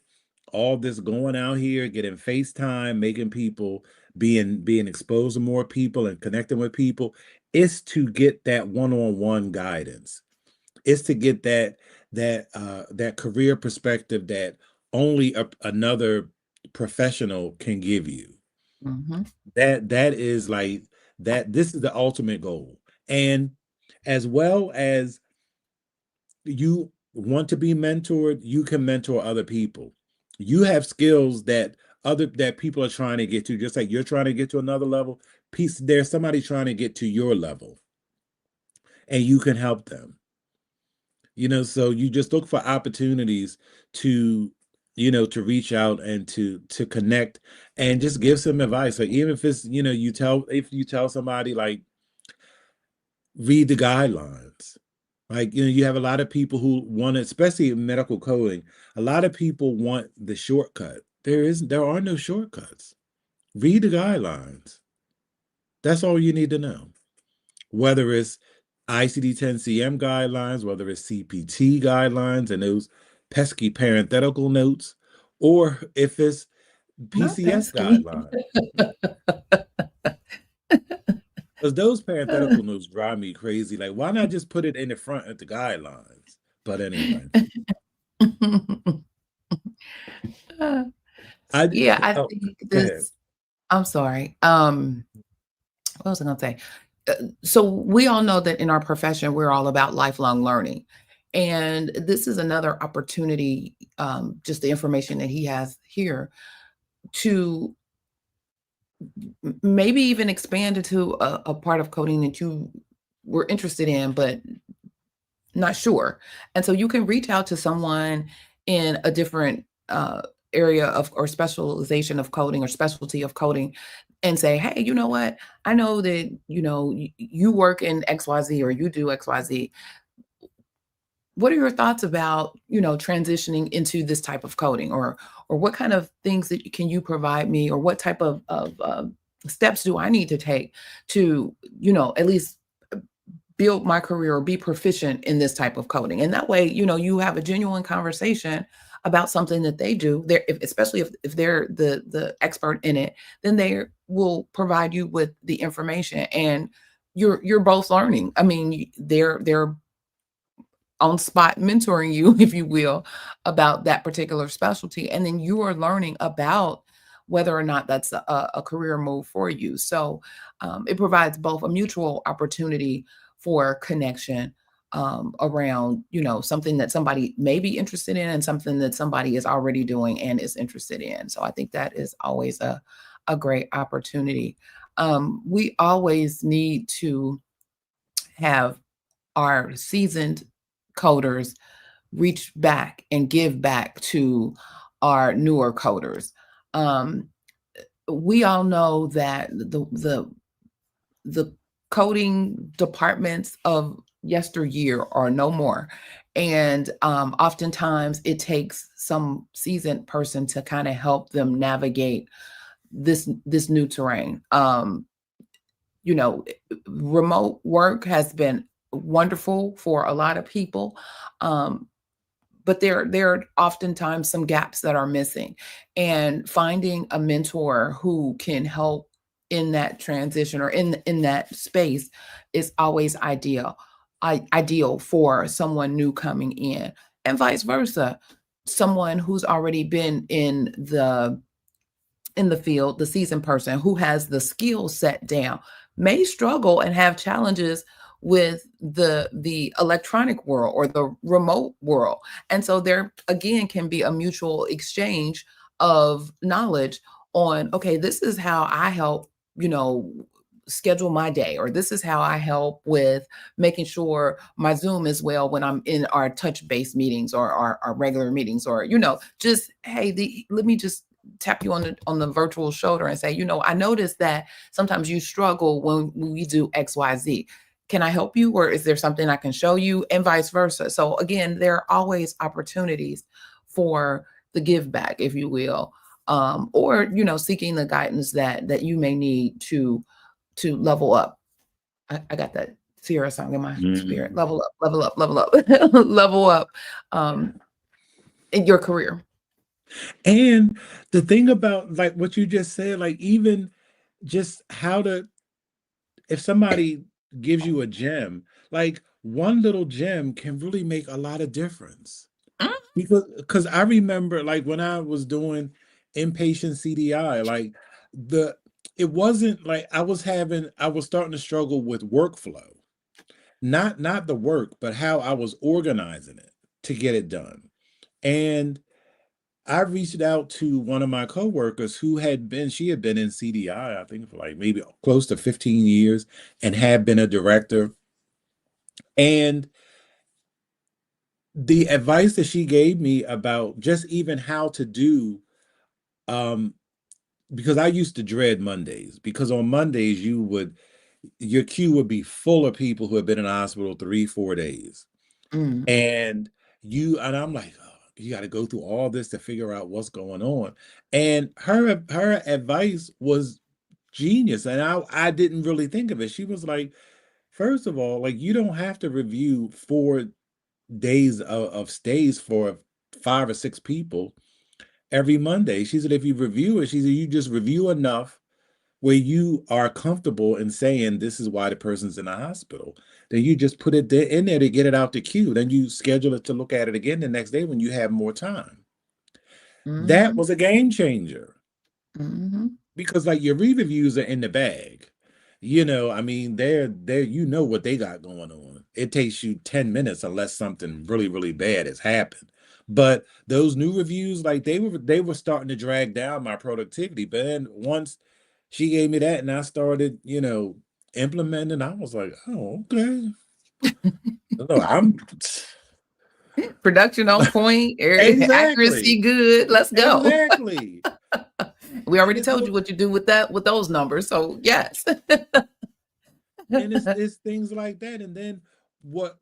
all this going out here, getting FaceTime, making people, being exposed to more people and connecting with people, is to get that one-on-one guidance. It's to get that career perspective that only another professional can give you. Mm-hmm. That is like that. This is the ultimate goal. And as well as you want to be mentored, you can mentor other people. You have skills that people are trying to get to, just like you're trying to get to another level. There's somebody trying to get to your level, and you can help them. So you just look for opportunities to to reach out and to connect and just give some advice. Like, even if it's if you tell somebody, like, read the guidelines. Like, you have a lot of people who want, especially in medical coding, a lot of people want the shortcut. There are no shortcuts. Read the guidelines. That's all you need to know. Whether it's ICD-10-CM guidelines, whether it's CPT guidelines and those pesky parenthetical notes, or if it's Not PCS pesky. guidelines. Because those parenthetical notes drive me crazy. Like, why not just put it in the front of the guidelines? But anyway. Yeah, I Oh, think go ahead. I'm sorry. What was I going to say? So we all know that in our profession, we're all about lifelong learning. And this is another opportunity, just the information that he has here, to maybe even expand into a part of coding that you were interested in, but not sure. And so you can reach out to someone in a different area of or specialization of coding or specialty of coding and say, hey, you know what? I know that, you work in XYZ or you do XYZ. What are your thoughts about, transitioning into this type of coding, or what kind of things can you provide me, or what type of steps do I need to take to, at least build my career or be proficient in this type of coding? And that way, you have a genuine conversation about something that they do there, especially if they're the expert in it, then they will provide you with the information, and you're both learning. I mean, they're on spot mentoring you, if you will, about that particular specialty. And then you are learning about whether or not that's a career move for you. So it provides both a mutual opportunity for connection around, something that somebody may be interested in and something that somebody is already doing and is interested in. So I think that is always a great opportunity. We always need to have our seasoned coders reach back and give back to our newer coders. We all know that the coding departments of yesteryear are no more. And oftentimes it takes some seasoned person to kind of help them navigate this new terrain. Remote work has been wonderful for a lot of people. But there are oftentimes some gaps that are missing, and finding a mentor who can help in that transition or in that space is always ideal for someone new coming in, and vice versa. Someone who's already been in the field, the seasoned person who has the skill set down, may struggle and have challenges with the electronic world or the remote world. And so there again can be a mutual exchange of knowledge on, okay, this is how I help, schedule my day, or this is how I help with making sure my Zoom is well when I'm in our touch-based meetings or our regular meetings, or, just, hey, let me just tap you on the virtual shoulder and say, I noticed that sometimes you struggle when we do XYZ. Can I help you? Or is there something I can show you? And vice versa. So again, there are always opportunities for the give back, if you will, or, seeking the guidance that you may need to level up. I got that Sierra song in my spirit. Level up, level up, level up, level up in your career. And the thing about like what you just said, like even just if somebody gives you a gem, like one little gem can really make a lot of difference. Because I remember like when I was doing inpatient CDI, like it wasn't like I was starting to struggle with workflow. Not the work, but how I was organizing it to get it done. And I reached out to one of my coworkers she had been in CDI, I think for like maybe close to 15 years, and had been a director. And the advice that she gave me about just even how to do, because I used to dread Mondays, because on Mondays your queue would be full of people who have been in the hospital 3-4 days. And I'm like, oh, you got to go through all this to figure out what's going on. And her advice was genius. And I didn't really think of it. She was like, first of all, like you don't have to review 4 days of stays for 5 or 6 people every Monday. She said, if you review it, she said, you just review enough where you are comfortable in saying this is why the person's in the hospital. Then you just put it in there to get it out the queue. Then you schedule it to look at it again the next day when you have more time. That was a game changer. Because like your re-reviews are in the bag. I mean, they're what they got going on. It takes you 10 minutes unless something really, really bad has happened. But those new reviews, like they were starting to drag down my productivity. But then once she gave me that and I started, implementing, I was like, oh, okay. No, I'm production on point, exactly. accuracy good. Let's go. Exactly. We already told you what you do with those numbers. So yes. And it's things like that. And then what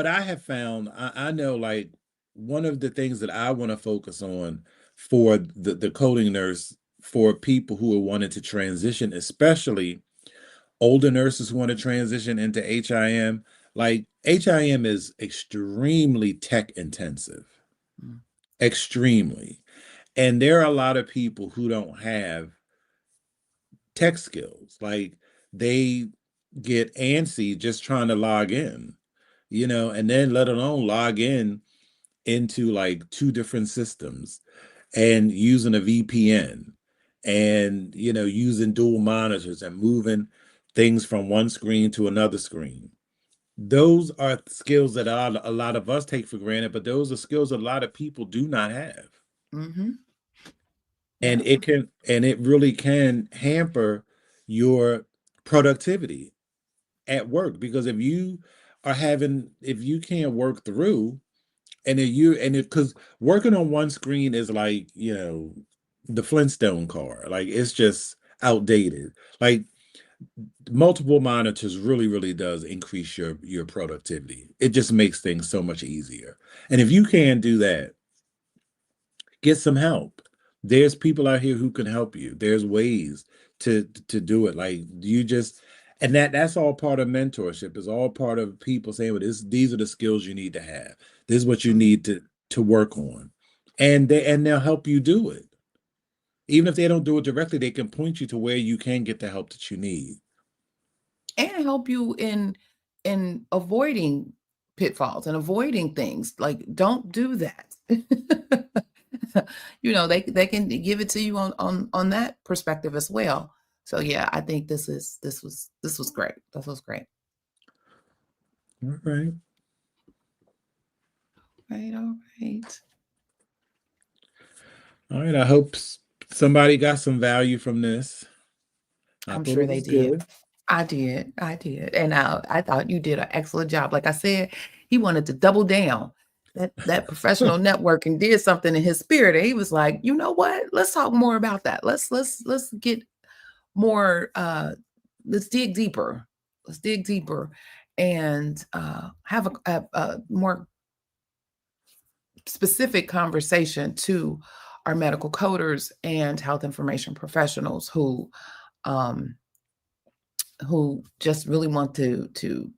I have found, I know like one of the things that I want to focus on for the coding nurse, for people who are wanting to transition, especially older nurses who want to transition into HIM. Like HIM is extremely tech intensive, Mm. extremely. And there are a lot of people who don't have tech skills. Like they get antsy just trying to log in, and then let alone log in into like two different systems and using a VPN and, using dual monitors and moving things from one screen to another screen. Those are skills that a lot of us take for granted, but those are skills a lot of people do not have. Mm-hmm. And Yeah. it really can hamper your productivity at work, because if you can't work through, because working on one screen is like, the Flintstone car, like it's just outdated. Like multiple monitors really, really does increase your productivity. It just makes things so much easier. And if you can't do that, get some help. There's people out here who can help you. There's ways to do it. Like and that's all part of mentorship. It's all part of people saying, well, these are the skills you need to have. This is what you need to work on. And they'll help you do it. Even if they don't do it directly, they can point you to where you can get the help that you need. And help you in avoiding pitfalls and avoiding things. Like, don't do that. They can give it to you on that perspective as well. So yeah, I think this was great. This was great. All right. Right, all right. All right. I hope somebody got some value from this. I'm thought sure it they was did. good. I did. And I thought you did an excellent job. Like I said, he wanted to double down. That professional networking did something in his spirit. And he was like, you know what? Let's talk more about that. Let's get more let's dig deeper. Let's dig deeper and have a more specific conversation to our medical coders and health information professionals who just really want to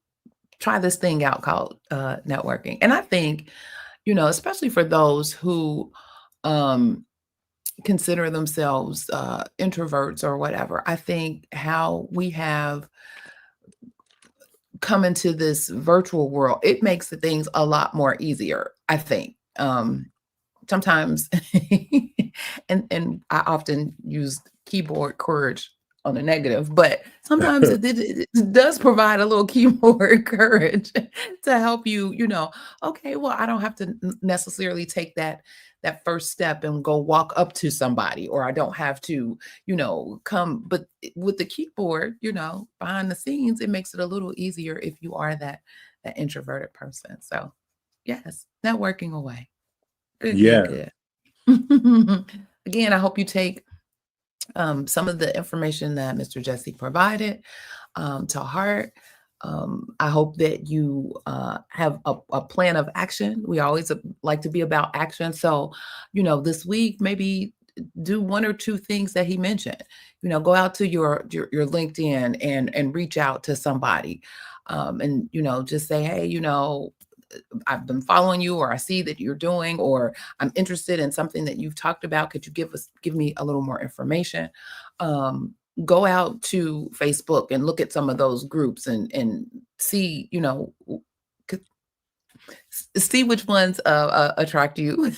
try this thing out called networking. And I think, especially for those who consider themselves introverts or whatever, I think how we have come into this virtual world, it makes the things a lot more easier, I think. Sometimes, and I often use keyboard courage on the negative, but sometimes it does provide a little keyboard courage to help you, okay, well, I don't have to necessarily take that first step and go walk up to somebody, or I don't have to, come, but with the keyboard, behind the scenes, it makes it a little easier if you are that introverted person. So yes, networking away. Good, Yeah. good, good. Again, I hope you take some of the information that Mr. Jesse provided to heart. I hope that you have a plan of action. We always like to be about action. So, this week, maybe do one or two things that he mentioned. Go out to your LinkedIn and reach out to somebody, and just say, hey, I've been following you, or I see that you're doing, or I'm interested in something that you've talked about. Could you give me a little more information? Go out to Facebook and look at some of those groups and see, see which ones attract you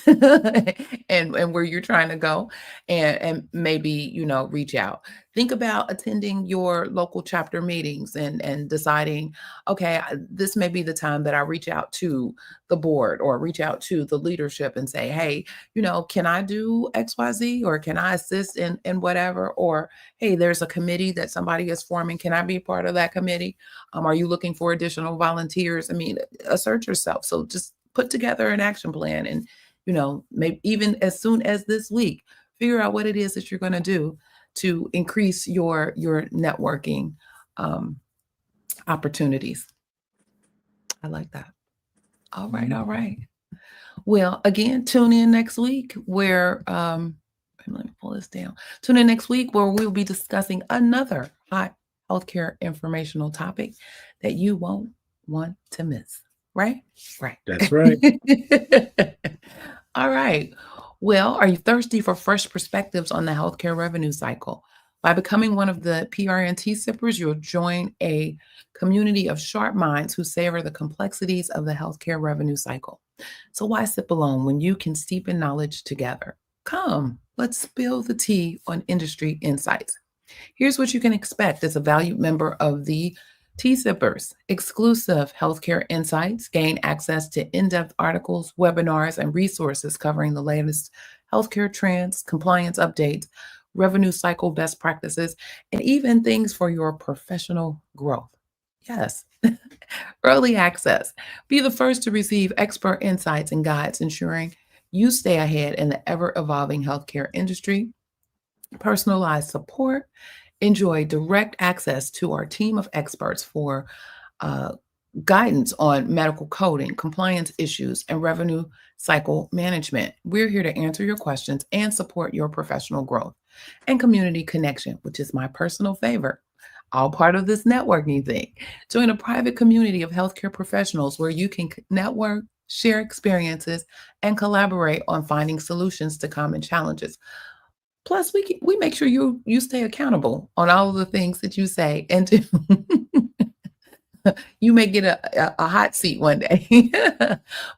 and where you're trying to go, and maybe reach out. Think about attending your local chapter meetings and deciding, okay, this may be the time that I reach out to the board or reach out to the leadership and say, hey, can I do XYZ, or can I assist in whatever? Or hey, there's a committee that somebody is forming, can I be part of that committee? Are you looking for additional volunteers? I mean, assert yourself. So just put together an action plan, and maybe even as soon as this week, figure out what it is that you're going to do to increase your networking opportunities. I like that. All right. Well, again, tune in next week where, let me pull this down. Tune in next week where we'll be discussing another hot healthcare informational topic that you won't want to miss. Right? Right. That's right. All right. Well, are you thirsty for fresh perspectives on the healthcare revenue cycle? By becoming one of the PRNT sippers, you'll join a community of sharp minds who savor the complexities of the healthcare revenue cycle. So why sip alone when you can steep in knowledge together? Come, let's spill the tea on industry insights. Here's what you can expect as a valued member of the Tea Sippers: exclusive healthcare insights, gain access to in-depth articles, webinars, and resources covering the latest healthcare trends, compliance updates, revenue cycle best practices, and even things for your professional growth. Yes. Early access. Be the first to receive expert insights and guides, ensuring you stay ahead in the ever-evolving healthcare industry. Personalized support. Enjoy direct access to our team of experts for uh, guidance on medical coding, compliance issues, and revenue cycle management. We're here to answer your questions and support your professional growth. And community connection, which is my personal favorite. All part of this networking thing. Join a private community of healthcare professionals where you can network, share experiences, and collaborate on finding solutions to common challenges. Plus, we make sure you stay accountable on all of the things that you say and do. You may get a hot seat one day.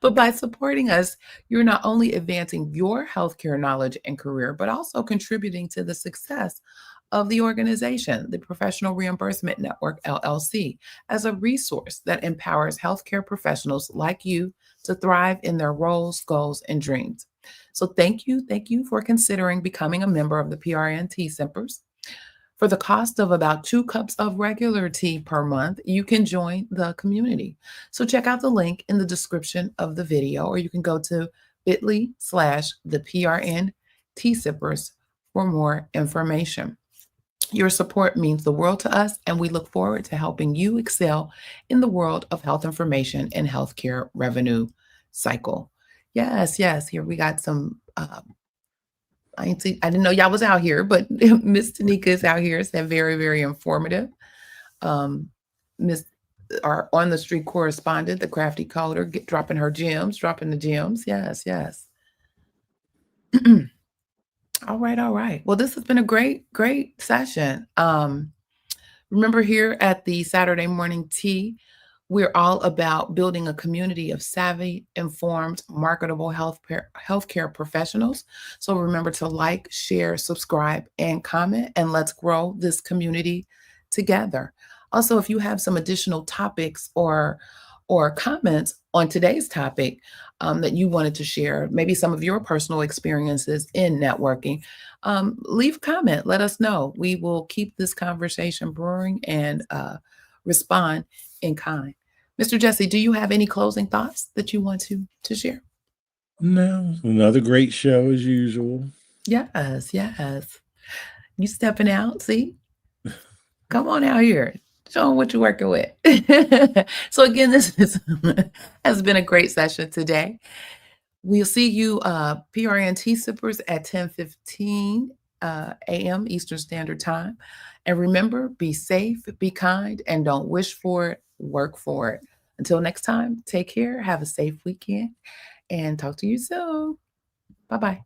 But by supporting us, you're not only advancing your healthcare knowledge and career, but also contributing to the success of the organization, the Professional Reimbursement Network, LLC, as a resource that empowers healthcare professionals like you to thrive in their roles, goals, and dreams. So thank you for considering becoming a member of the PRNT Simpers. For the cost of about 2 cups of regular tea per month, you can join the community. So check out the link in the description of the video, or you can go to bit.ly/the PRNT Sippers for more information. Your support means the world to us, and we look forward to helping you excel in the world of health information and healthcare revenue cycle. Yes, yes. Here we got some. I didn't know y'all was out here, but Miss Tanika is out here. It's that very, very informative. Miss our on the street correspondent, the crafty coder, dropping the gems. Yes, yes. All right, all right. Well, this has been a great, great session. Remember, here at the Saturday Morning Tea, we're all about building a community of savvy, informed, marketable healthcare professionals. So remember to like, share, subscribe, and comment, and let's grow this community together. Also, if you have some additional topics or comments on today's topic that you wanted to share, maybe some of your personal experiences in networking, leave a comment. Let us know. We will keep this conversation brewing and respond in kind. Mr. Jesse, do you have any closing thoughts that you want to share? No, another great show as usual. Yes, yes. You stepping out, see? Come on out here. Show them what you're working with. So again, this has been a great session today. We'll see you PRNT Sippers at 10:15 a.m. Eastern Standard Time. And remember, be safe, be kind, and don't wish for it, work for it. Until next time, take care, have a safe weekend, and talk to you soon. Bye-bye.